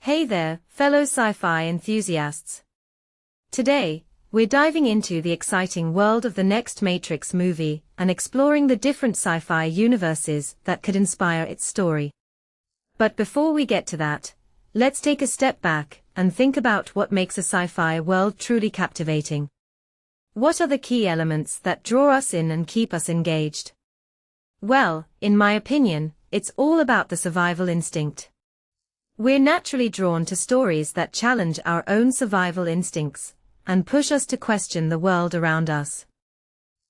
Hey there, fellow sci-fi enthusiasts. Today, we're diving into the exciting world of the next Matrix movie and exploring the different sci-fi universes that could inspire its story. But before we get to that, let's take a step back and think about what makes a sci-fi world truly captivating. What are the key elements that draw us in and keep us engaged? Well, in my opinion, it's all about the survival instinct. We're naturally drawn to stories that challenge our own survival instincts and push us to question the world around us.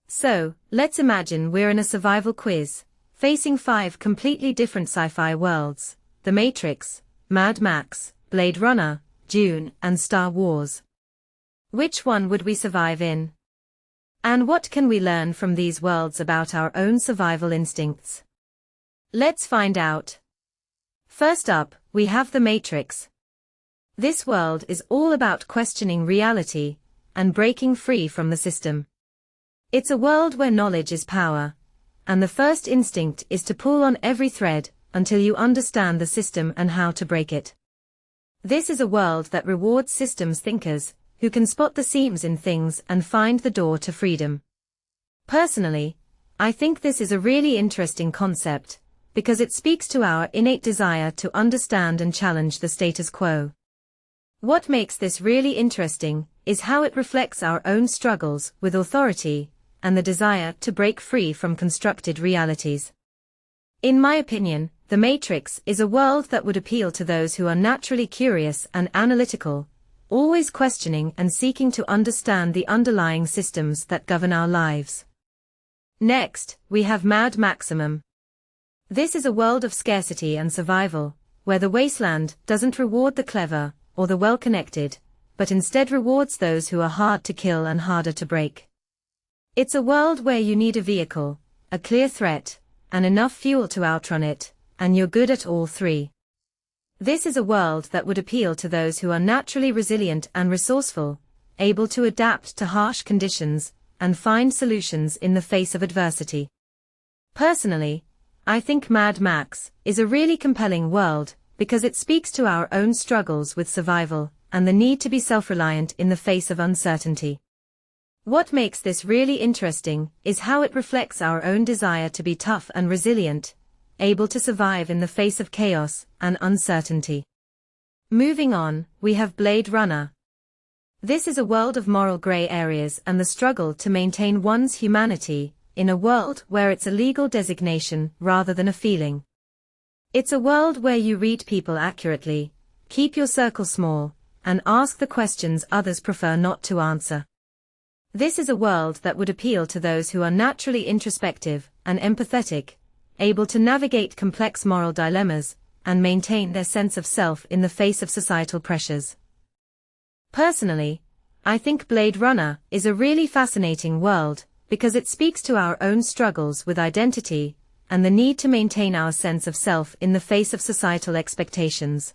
So, let's imagine we're in a survival quiz, facing 5 completely different sci-fi worlds: The Matrix, Mad Max, Blade Runner, Dune, and Star Wars. Which one would we survive in? And what can we learn from these worlds about our own survival instincts? Let's find out. First up, we have The Matrix. This world is all about questioning reality and breaking free from the system. It's a world where knowledge is power, and the first instinct is to pull on every thread until you understand the system and how to break it. This is a world that rewards systems thinkers who can spot the seams in things and find the door to freedom. Personally, I think this is a really interesting concept, because it speaks to our innate desire to understand and challenge the status quo. What makes this really interesting is how it reflects our own struggles with authority and the desire to break free from constructed realities. In my opinion, The Matrix is a world that would appeal to those who are naturally curious and analytical, always questioning and seeking to understand the underlying systems that govern our lives. Next, we have Mad Maximum. This is a world of scarcity and survival, where the wasteland doesn't reward the clever or the well-connected, but instead rewards those who are hard to kill and harder to break. It's a world where you need a vehicle, a clear threat, and enough fuel to outrun it, and you're good at all three. This is a world that would appeal to those who are naturally resilient and resourceful, able to adapt to harsh conditions, and find solutions in the face of adversity. Personally, I think Mad Max is a really compelling world because it speaks to our own struggles with survival and the need to be self-reliant in the face of uncertainty. What makes this really interesting is how it reflects our own desire to be tough and resilient, able to survive in the face of chaos and uncertainty. Moving on, we have Blade Runner. This is a world of moral gray areas and the struggle to maintain one's humanity in a world where it's a legal designation rather than a feeling. It's a world where you read people accurately, keep your circle small, and ask the questions others prefer not to answer. This is a world that would appeal to those who are naturally introspective and empathetic, able to navigate complex moral dilemmas, and maintain their sense of self in the face of societal pressures. Personally, I think Blade Runner is a really fascinating world, because it speaks to our own struggles with identity and the need to maintain our sense of self in the face of societal expectations.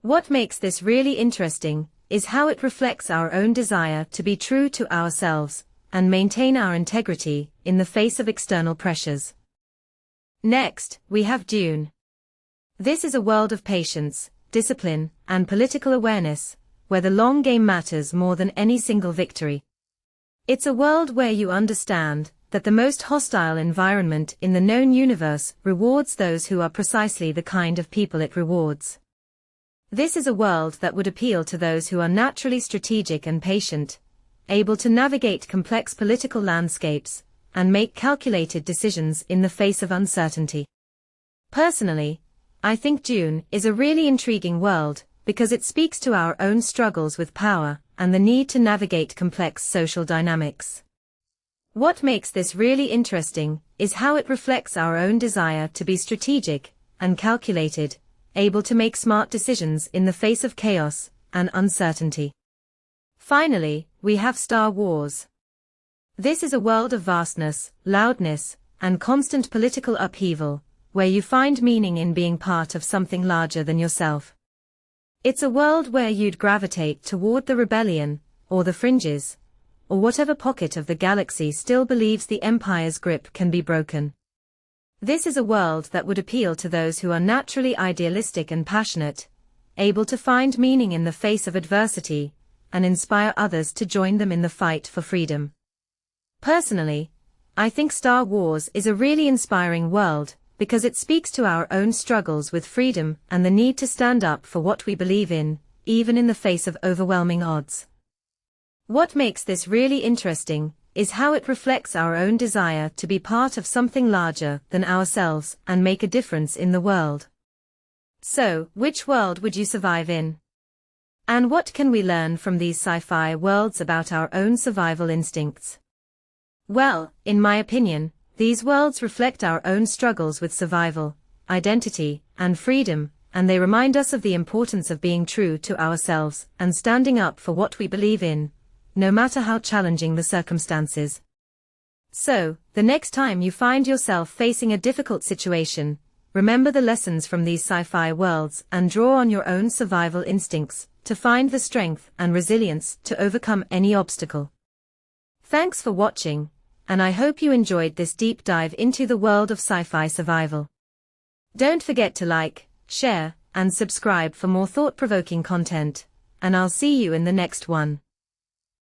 What makes this really interesting is how it reflects our own desire to be true to ourselves and maintain our integrity in the face of external pressures. Next, we have Dune. This is a world of patience, discipline, and political awareness, where the long game matters more than any single victory. It's a world where you understand that the most hostile environment in the known universe rewards those who are precisely the kind of people it rewards. This is a world that would appeal to those who are naturally strategic and patient, able to navigate complex political landscapes, and make calculated decisions in the face of uncertainty. Personally, I think Dune is a really intriguing world, because it speaks to our own struggles with power and the need to navigate complex social dynamics. What makes this really interesting is how it reflects our own desire to be strategic and calculated, able to make smart decisions in the face of chaos and uncertainty. Finally, we have Star Wars. This is a world of vastness, loudness, and constant political upheaval, where you find meaning in being part of something larger than yourself. It's a world where you'd gravitate toward the rebellion, or the fringes, or whatever pocket of the galaxy still believes the Empire's grip can be broken. This is a world that would appeal to those who are naturally idealistic and passionate, able to find meaning in the face of adversity, and inspire others to join them in the fight for freedom. Personally, I think Star Wars is a really inspiring world, because it speaks to our own struggles with freedom and the need to stand up for what we believe in, even in the face of overwhelming odds. What makes this really interesting is how it reflects our own desire to be part of something larger than ourselves and make a difference in the world. So, which world would you survive in? And what can we learn from these sci-fi worlds about our own survival instincts? Well, in my opinion, these worlds reflect our own struggles with survival, identity, and freedom, and they remind us of the importance of being true to ourselves and standing up for what we believe in, no matter how challenging the circumstances. So, the next time you find yourself facing a difficult situation, remember the lessons from these sci-fi worlds and draw on your own survival instincts to find the strength and resilience to overcome any obstacle. Thanks for watching, and I hope you enjoyed this deep dive into the world of sci-fi survival. Don't forget to like, share, and subscribe for more thought-provoking content, and I'll see you in the next one.